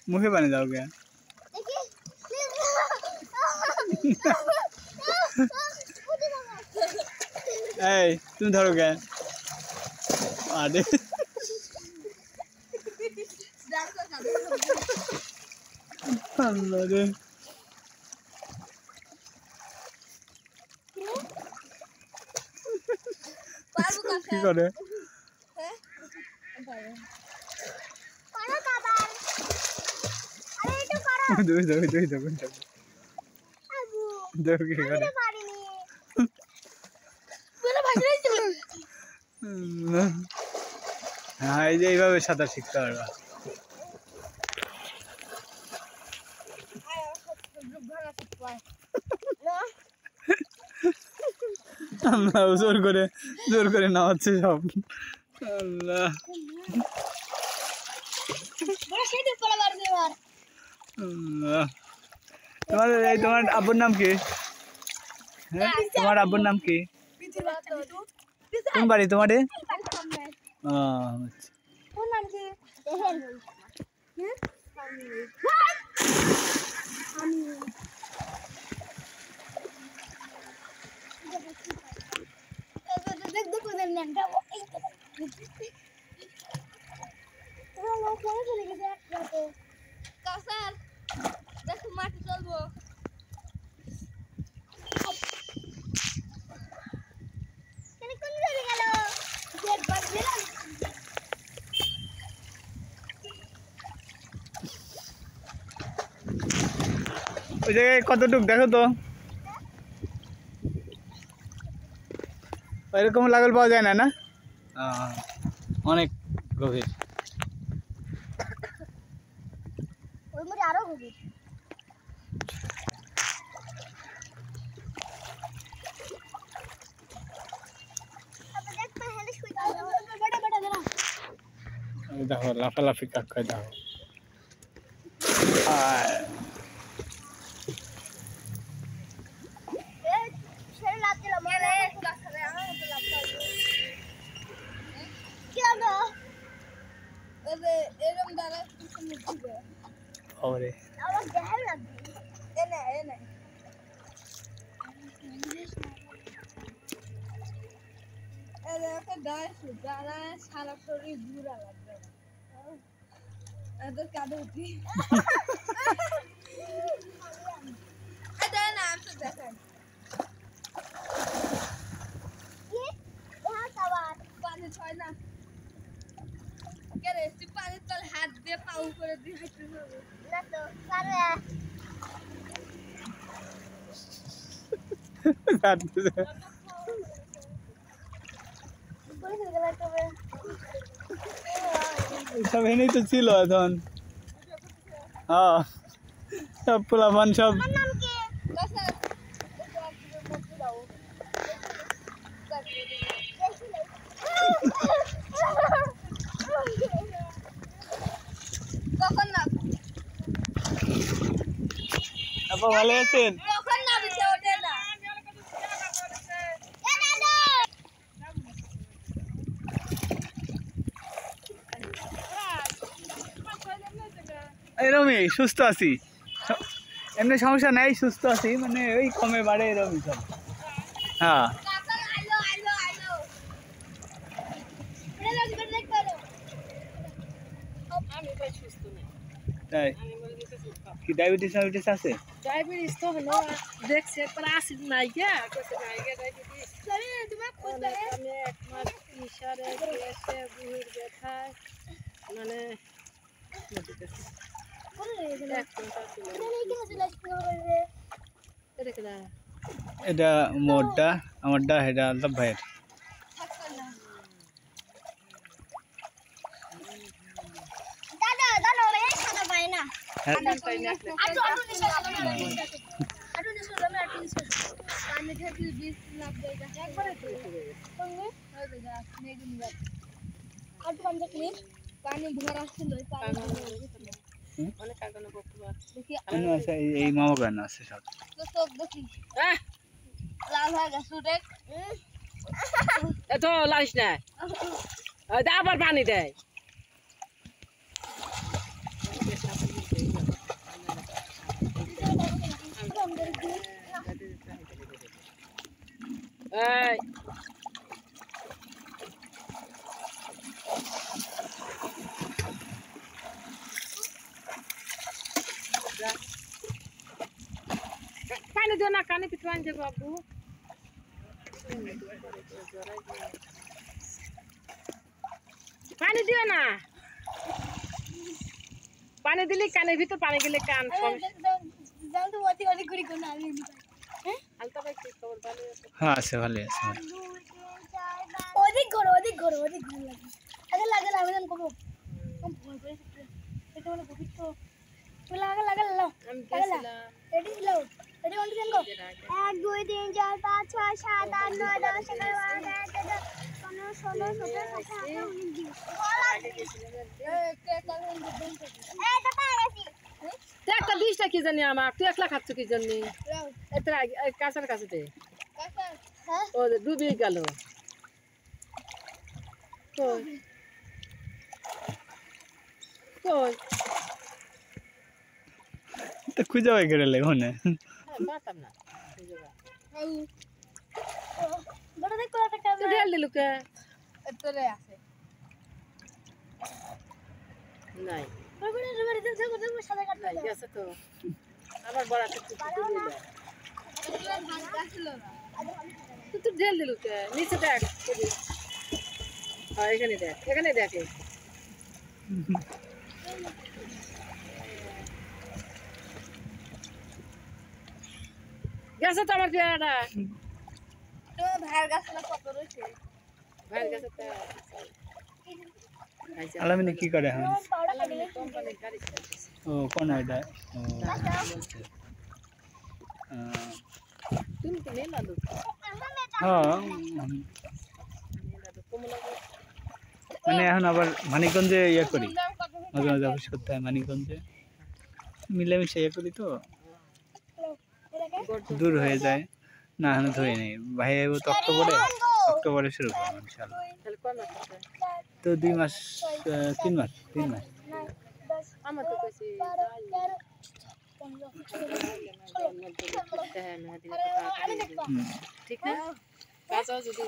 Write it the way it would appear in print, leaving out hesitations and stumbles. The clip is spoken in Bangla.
मुखे पानी जाओ क्या तुम धरो क्या आधे কি করে হ্যাঁ এই যে এইভাবে সাঁতার শিখতে পারবা জোর করে নামাচ্ছে সব আল্লাহ তোমার আব্বুর নাম কি তোমার আব্বুর নাম কি কোন বাড়ি তোমার ওই জায়গায় কতটুক দেখো তো এরকম লাগল পাওয়া যায় না না অনেক গভীর আরো গভীর দেখো লাফালাফি কাকা দেখো ওরে সারা শরীর ঘুরা লাগবে এত কাঁদে উঠি না আমি তো দেখাই পানি ছয় না তুই পানির তলে হাত দিয়ে পাউ করে দিয়ে হাঁটতে হবে না তো সব এনেই তো ছিল এখন হ্যাঁ সব পোলাপান সব ভালো আছেন এরমই সুস্থ আছি এমনি সমস্যা নাই সুস্থ আছি মানে ওই কমে বাড়ে এরমই সব হ্যাঁ তাই কি ডায়াবেটিস আছে ডায়াবেটিস তো হলো দেখছে পরে আসিড নাই কে কইছে নাই কে ডায়াবেটিস সরি তুমি খুদ দেবে আমি এক মাস ইশারে এসে বুড়ির ব্যথায় মানে এটা মোরটা আমারটা এটা আলতাফ ভাইয়ের দাদা পানি খেতে বীজ লাভ দেয় গাছ একবারে সঙ্গে আর তো পানি দেখলি পানি ভরা ছিল পানি অনেক আগানো করতে পার দেখি কোনো আছে এই মামা গান আছে সব তো সব দেখি লাল হয়ে গেছে দেখ এত লাইস না আবার পানি দেয় এই পানি দিও না কানে পিছু আনছে বাবু পানি দিও না পানি দিলে কানের ভিতর পানি গেলে কান জান তো অতি অতি করি কোন আমি হালকা ভাই কি খবর ভালো আছে হ্যাঁ আছে ভালো আছে ভালো। অধিক গরম লাগে আগে লাগে আমি করব ভয় করে এটা মানে গভীর তো তুই লাগে লাও আমি গেছিলাম রেডি লাও রেডি ওয়ান টু জানগো 1 2 3 4 5 6 7 8 9 10 11 12 13 14 15 16 17 18 একটা 20টা কি জানি আমার তুই একলা খাচ্ছ কি জন্য এত কাঁচার কাছে দে হ্যাঁ ও ডুবে গেল কই কই তো খুঁজে পাই করে লে ওখানে পাতাম না বড় দেখ কত তুই ক্যামেরা ঢেল দিলু কে এতরে আছে নাই রবি দেখো সাদা কাটতে নাই গেছে তো আবার বড় একটা তুই ঢেল দিলু কে নিচে দেখ হ্যাঁ এখানে দেখ গেছে তো আমার পেয়ারাটা তো ভাইয়ের গাছগুলো কত রয়েছে ভাইয়ের কাছে তো আলামিনে কি করে এখন পাউডার কাটলে কোম্পানির গাড়ি চালাচ্ছে। ও কোন এটা ও তুমি তো মেলা লোক হ্যাঁ মানে এখন আবার মানিকগঞ্জে ইয়ে করি মাঝে মাঝে অফিস করতে হয় মানিকগঞ্জে মিলেমিশে ইয়ে করি তো দূর হয়ে যায় না এখন ধরে নেই ভাই আইবো তো অক্টোবরে শুরু করবো ইনশাল্লাহ তাহলে কয় মাস আছে তো 2 মাস 3 মাস আমার তো কইছি ঠিক না কাজ যদি